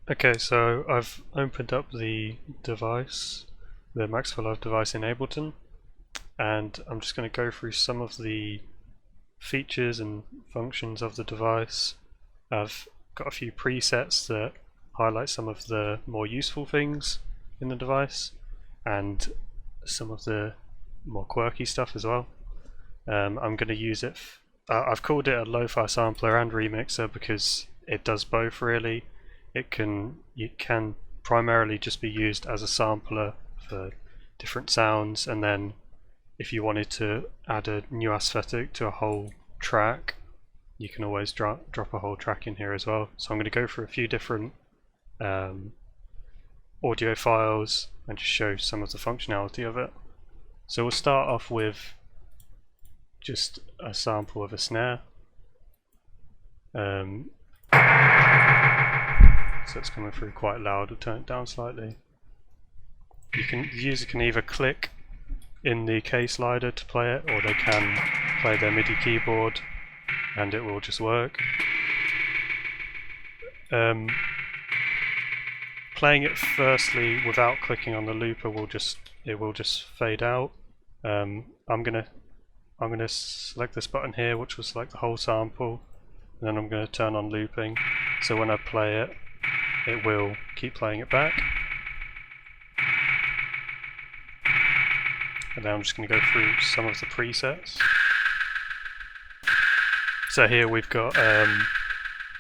Okay, so I've opened up the device, the Max for Live device in Ableton, and I'm just going to go through some of the features and functions of the device. I've got a few presets that highlight some of the more useful things in the device and some of the more quirky stuff as well. I'm going to use it, I've called it a lo-fi sampler and remixer because it does both really. It can primarily just be used as a sampler for different sounds, and then if you wanted to add a new aesthetic to a whole track, you can always drop a whole track in here as well. So I'm going to go through a few different audio files and just show some of the functionality of it. So we'll start off with just a sample of a snare. So it's coming through quite loud. We'll turn it down slightly. The user can either click in the K slider to play it, or they can play their MIDI keyboard and it will just work. Playing it firstly without clicking on the looper will just fade out. I'm gonna select this button here, which will select the whole sample, and then I'm going to turn on looping. So when I play it, it will keep playing it back. And then I'm just going to go through some of the presets. So here we've got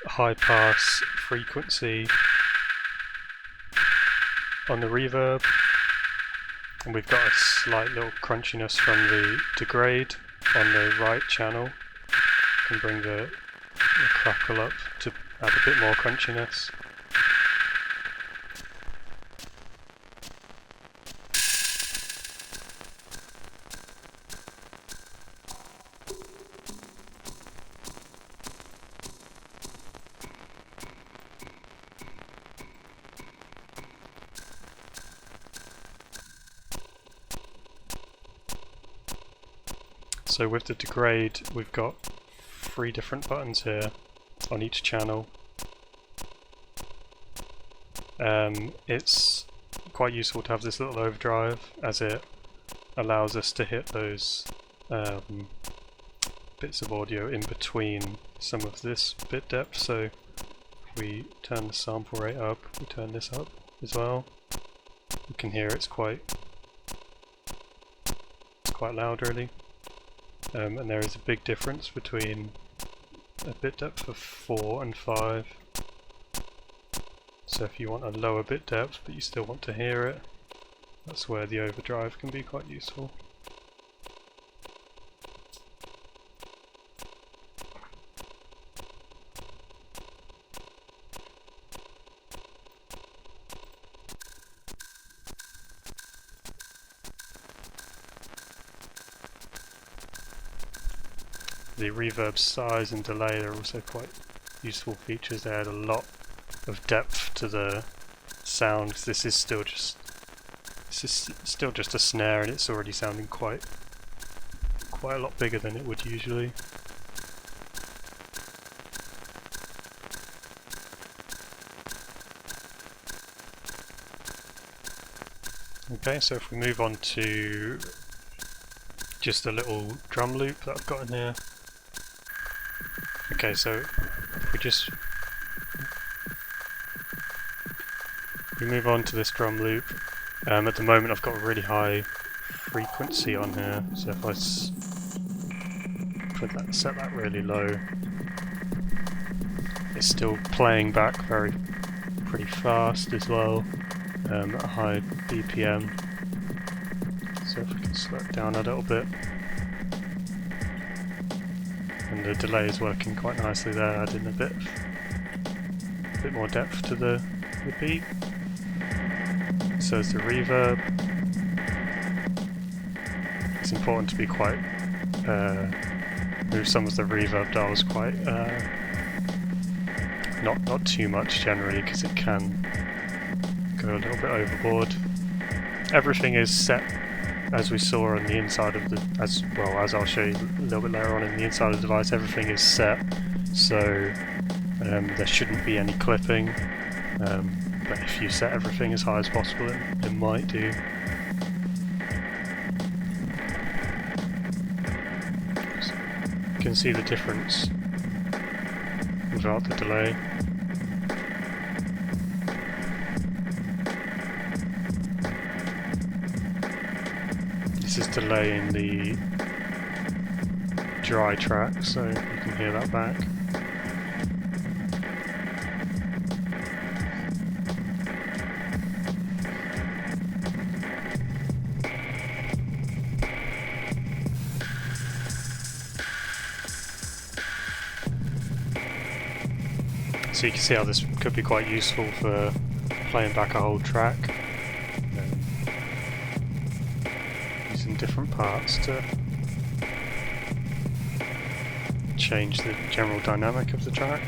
high pass frequency on the reverb, and we've got a slight little crunchiness from the degrade on the right channel. Can bring the crackle up to add a bit more crunchiness. So with the degrade, we've got 3 different buttons here on each channel. It's quite useful to have this little overdrive, as it allows us to hit those bits of audio in between some of this bit depth. So if we turn the sample rate up, we turn this up as well, you can hear it's quite loud really. And there is a big difference between a bit depth of 4 and 5. So if you want a lower bit depth but you still want to hear it, that's where the overdrive can be quite useful. The reverb size and delay are also quite useful features. They add a lot of depth to the sound. This is still just a snare, and it's already sounding quite a lot bigger than it would usually. Okay, so if we move on to just a little drum loop that I've got in here. Okay, so if we move on to this drum loop, at the moment I've got a really high frequency on here, so if I set that really low, it's still playing back pretty fast as well, at a high BPM. So if we can slow it down a little bit. And the delay is working quite nicely there, adding a bit more depth to the beat. So is the reverb. It's important to be quite move some of the reverb dials quite not too much generally, because it can go a little bit overboard. Everything is set as we saw on the inside of the, as I'll show you a little bit later on in the inside of the device. Everything is set, so there shouldn't be any clipping. But if you set everything as high as possible, it might do. You can see the difference without the delay. This is delaying the dry track, so you can hear that back. So you can see how this could be quite useful for playing back a whole track. Using different parts to change the general dynamic of the track.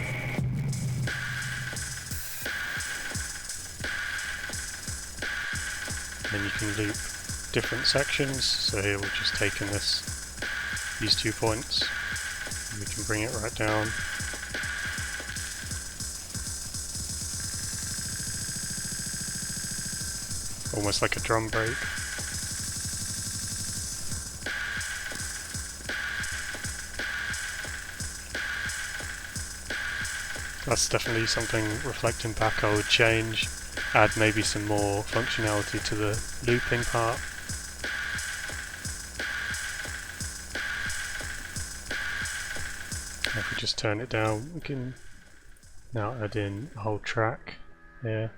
Then you can loop different sections. So here we've just taken these 2 points, and we can bring it right down. Almost like a drum break. That's definitely something reflecting back I would change. Add maybe some more functionality to the looping part. If we just turn it down, we can now add in a whole track here.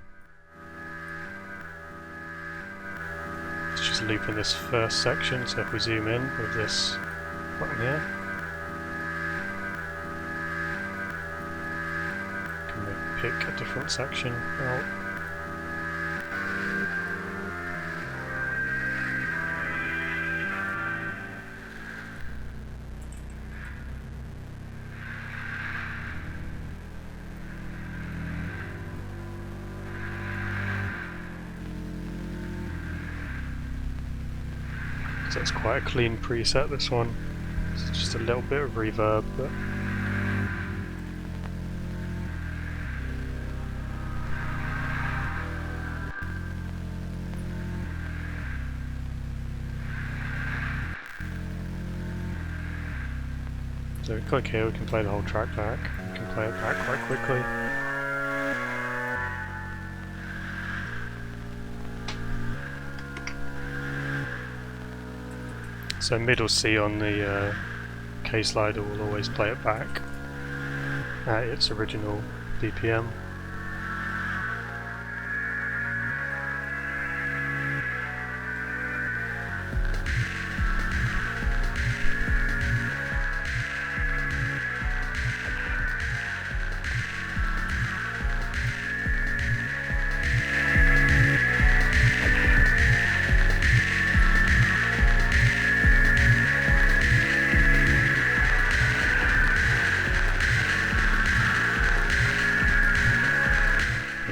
It's just looping this first section, so if we zoom in with this button here, we can maybe pick a different section out. So it's quite a clean preset, this one. It's just a little bit of reverb, but so we click here, we can play the whole track back. We can play it back quite quickly. So middle C on the K slider will always play it back at its original BPM.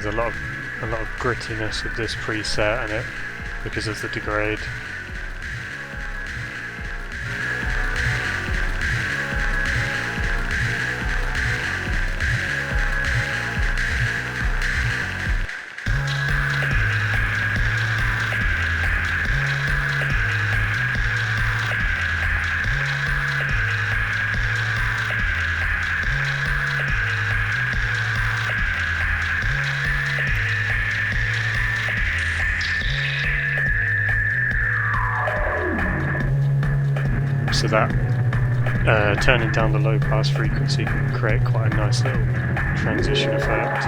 There's a lot of grittiness with this preset and it because of the degrade. So that turning down the low pass frequency can create quite a nice little transition effect.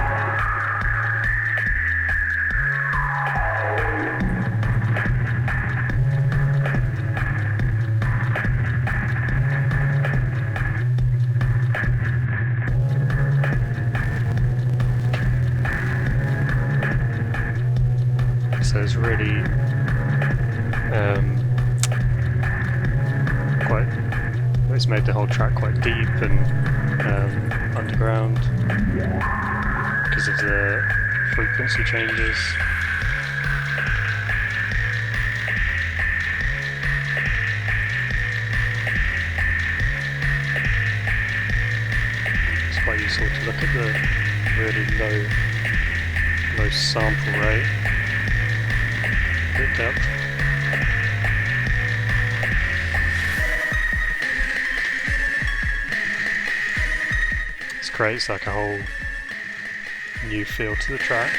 So it's really it's made the whole track quite deep and underground because of the frequency changes. It's quite useful to look at the really low sample rate, bit depth. This creates like a whole new feel to the track.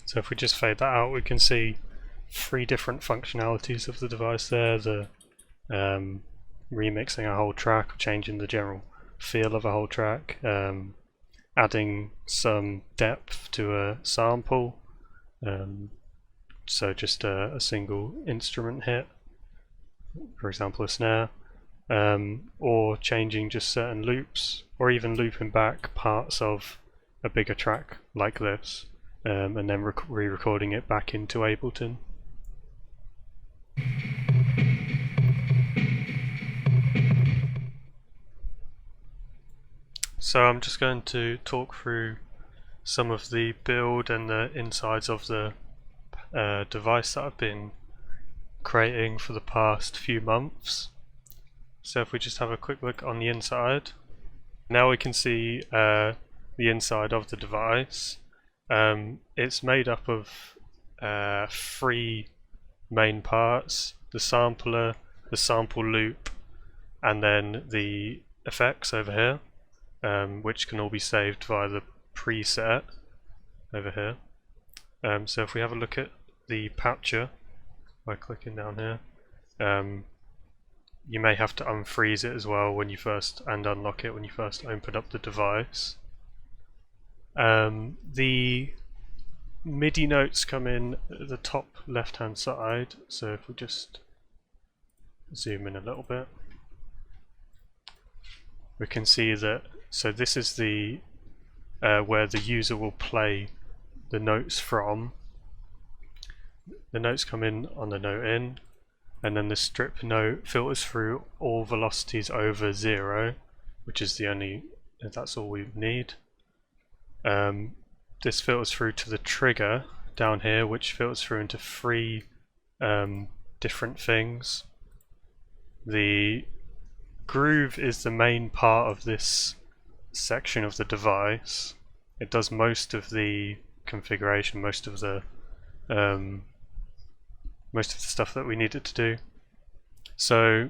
So if we just fade that out, we can see 3 different functionalities of the device there. The remixing a whole track, changing the general feel of a whole track, adding some depth to a sample, so just a single instrument hit, for example a snare, or changing just certain loops, or even looping back parts of a bigger track like this. And then re-recording it back into Ableton. So I'm just going to talk through some of the build and the insides of the device that I've been creating for the past few months. So if we just have a quick look on the inside, now we can see the inside of the device. It's made up of 3 main parts: the sampler, the sample loop, and then the effects over here, which can all be saved via the preset over here. So if we have a look at the patcher by clicking down here, you may have to unfreeze it as well when you first, and unlock it when you first open up the device. The MIDI notes come in at the top left hand side, so if we just zoom in a little bit, we can see that, so this is the where the user will play the notes from. The notes come in on the note in, and then the strip note filters through all velocities over 0, which is the only, that's all we need. This filters through to the trigger down here, which filters through into 3 different things. The groove is the main part of this section of the device. It does most of the configuration, most of the stuff that we need it to do. So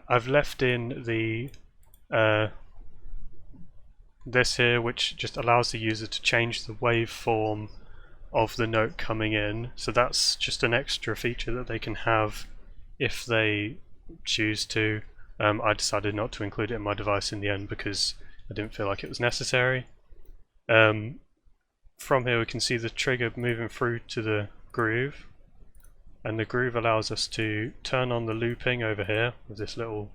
I've left in the this here, which just allows the user to change the waveform of the note coming in. So that's just an extra feature that they can have if they choose to. I decided not to include it in my device in the end because I didn't feel like it was necessary. From here we can see the trigger moving through to the groove, and the groove allows us to turn on the looping over here with this little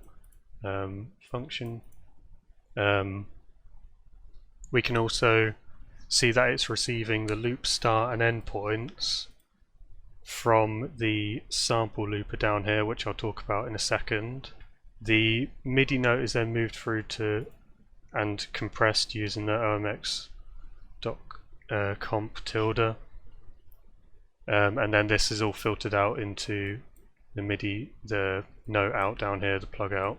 function. We can also see that it's receiving the loop start and end points from the sample looper down here, which I'll talk about in a second. The MIDI note is then moved through to and compressed using the omx.comp tilde, and then this is all filtered out into the MIDI, the note out down here, the plug out.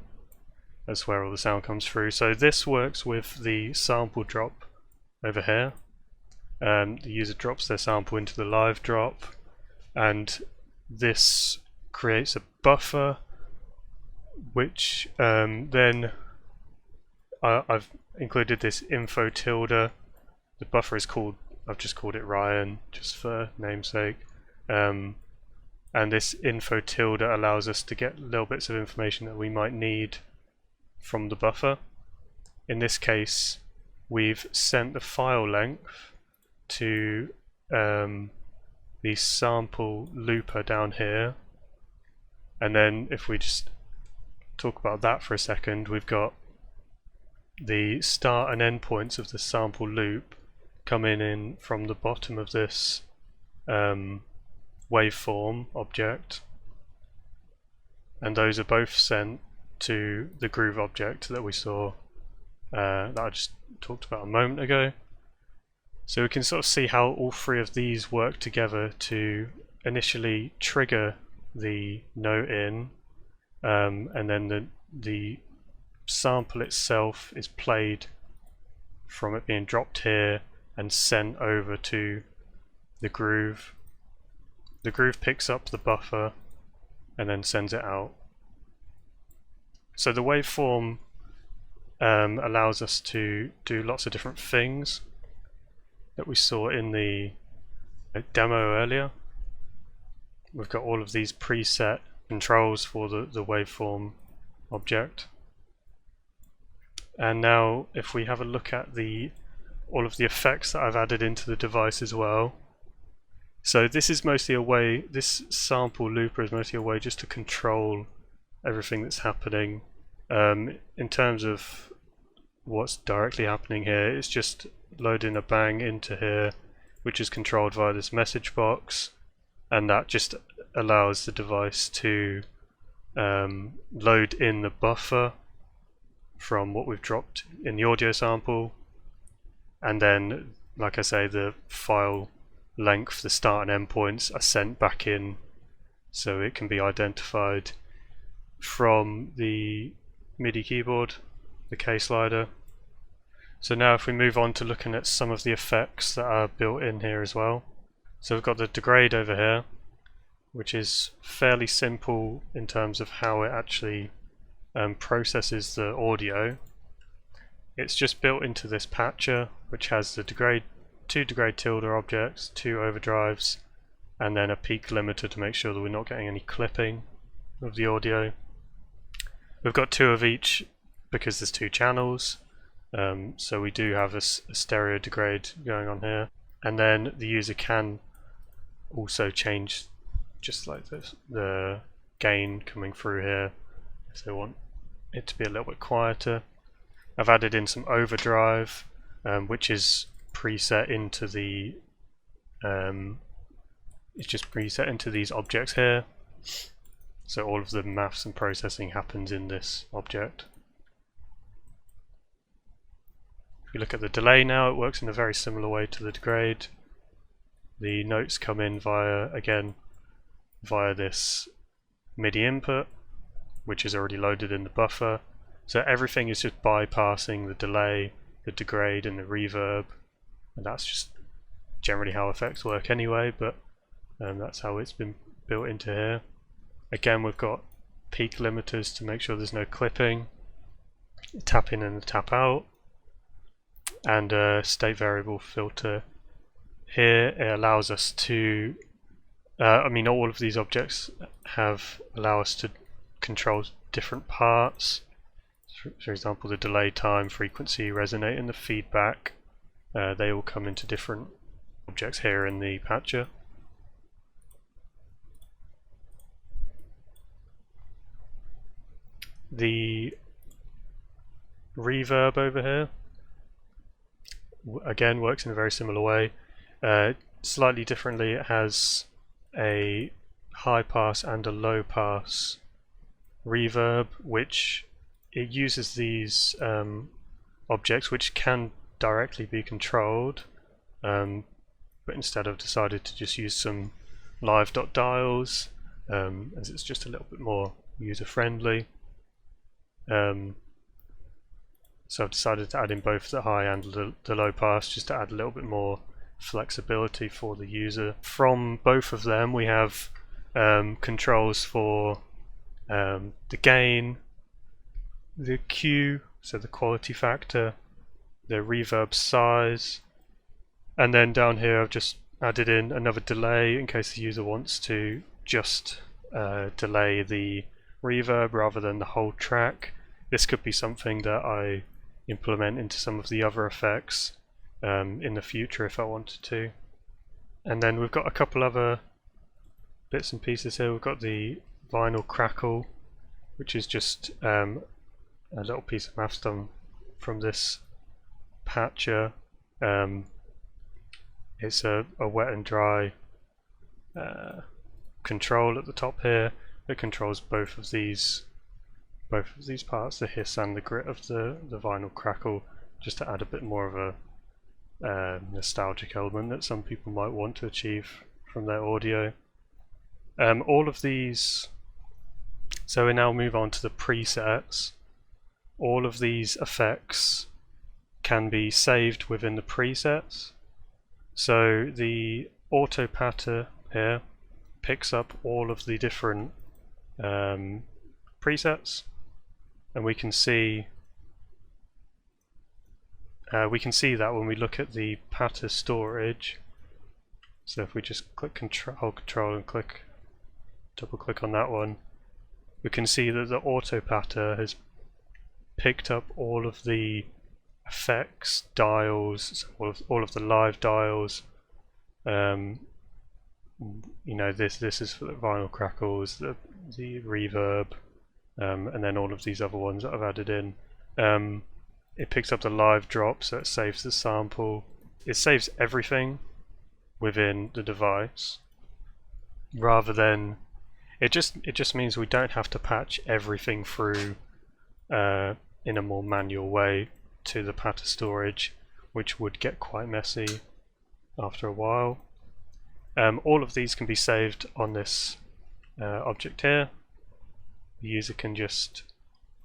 That's where all the sound comes through. So this works with the sample drop over here. The user drops their sample into the live drop, and this creates a buffer, which then I've included this info tilde. The buffer is called, I've just called it Ryan, just for namesake. And this info tilde allows us to get little bits of information that we might need from the buffer. In this case, we've sent the file length to the sample looper down here, And then if we just talk about that for a second, we've got the start and end points of the sample loop coming in from the bottom of this waveform object, and those are both sent to the groove object that we saw that I just talked about a moment ago. So we can sort of see how all three of these work together to initially trigger the note in, and then the sample itself is played from it being dropped here and sent over to the groove. The groove picks up the buffer and then sends it out. So the waveform allows us to do lots of different things that we saw in the demo earlier. We've got all of these preset controls for the waveform object. And now if we have a look at all of the effects that I've added into the device as well. So this is mostly a way, this sample looper is mostly a way just to control everything that's happening. In terms of what's directly happening here, it's just loading a bang into here, which is controlled via this message box, and that just allows the device to load in the buffer from what we've dropped in the audio sample, and then, like I say, the file length, the start and end points are sent back in so it can be identified from the MIDI keyboard, the K slider. So now if we move on to looking at some of the effects that are built in here as well. So we've got the degrade over here, which is fairly simple in terms of how it actually processes the audio. It's just built into this patcher, which has the two degrade tilde objects, two overdrives, and then a peak limiter to make sure that we're not getting any clipping of the audio. We've got two of each because there's two channels, so we do have a stereo degrade going on here, and then the user can also change, just like this, the gain coming through here if they want it to be a little bit quieter. I've added in some overdrive, which is preset into the it's just preset into these objects here, so all of the maths and processing happens in this object. If we look at the delay now, it works in a very similar way to the degrade. The notes come in via this MIDI input, which is already loaded in the buffer, so everything is just bypassing the delay, the degrade and the reverb, and that's just generally how effects work anyway, but that's how it's been built into here. Again, we've got peak limiters to make sure there's no clipping, tap in and tap out, and a state variable filter. Here it allows us to, all of these objects allow us to control different parts. For example, the delay, time, frequency, resonate, and the feedback. They all come into different objects here in the patcher. The reverb over here again works in a very similar way. Slightly differently, it has a high pass and a low pass reverb, which it uses these objects which can directly be controlled, but instead I've decided to just use some live.dials, as it's just a little bit more user friendly. So I've decided to add in both the high and the low pass, just to add a little bit more flexibility for the user. From both of them we have controls for the gain, the Q, so the quality factor, the reverb size, and then down here I've just added in another delay in case the user wants to just delay the reverb rather than the whole track. This could be something that I implement into some of the other effects in the future if I wanted to. And then we've got a couple other bits and pieces here. We've got the vinyl crackle, which is just a little piece of maths done from this patcher. It's a wet and dry control at the top here that controls both of these parts, the hiss and the grit of the vinyl crackle, just to add a bit more of a nostalgic element that some people might want to achieve from their audio. All of these, so we now move on to the presets. All of these effects can be saved within the presets. So the auto patter here picks up all of the different presets, and we can see that when we look at the patter storage. So if we just hold control and double click on that one, we can see that the auto patter has picked up all of the effects dials, so all of the live dials. You know, this is for the vinyl crackles, the reverb, and then all of these other ones that I've added in. It picks up the live drop, so it saves the sample. It saves everything within the device, rather than it just means we don't have to patch everything through in a more manual way to the patter storage, which would get quite messy after a while. All of these can be saved on this object here. The user can just,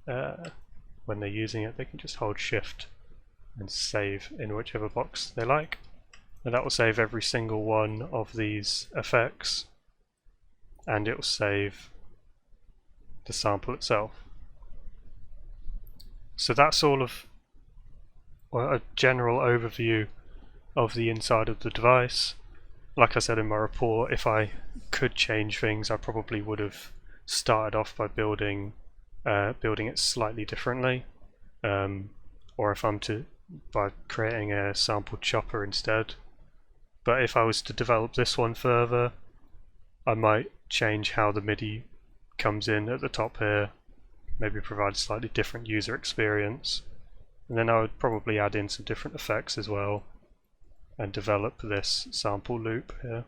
when they're using it, they can just hold shift and save in whichever box they like, and that will save every single one of these effects, and it will save the sample itself. So that's all of a general overview of the inside of the device. Like I said in my report, if I could change things, I probably would have started off by building it slightly differently, or if I'm by creating a sample chopper instead. But if I was to develop this one further, I might change how the MIDI comes in at the top here, maybe provide a slightly different user experience, and then I would probably add in some different effects as well and develop this sample loop here.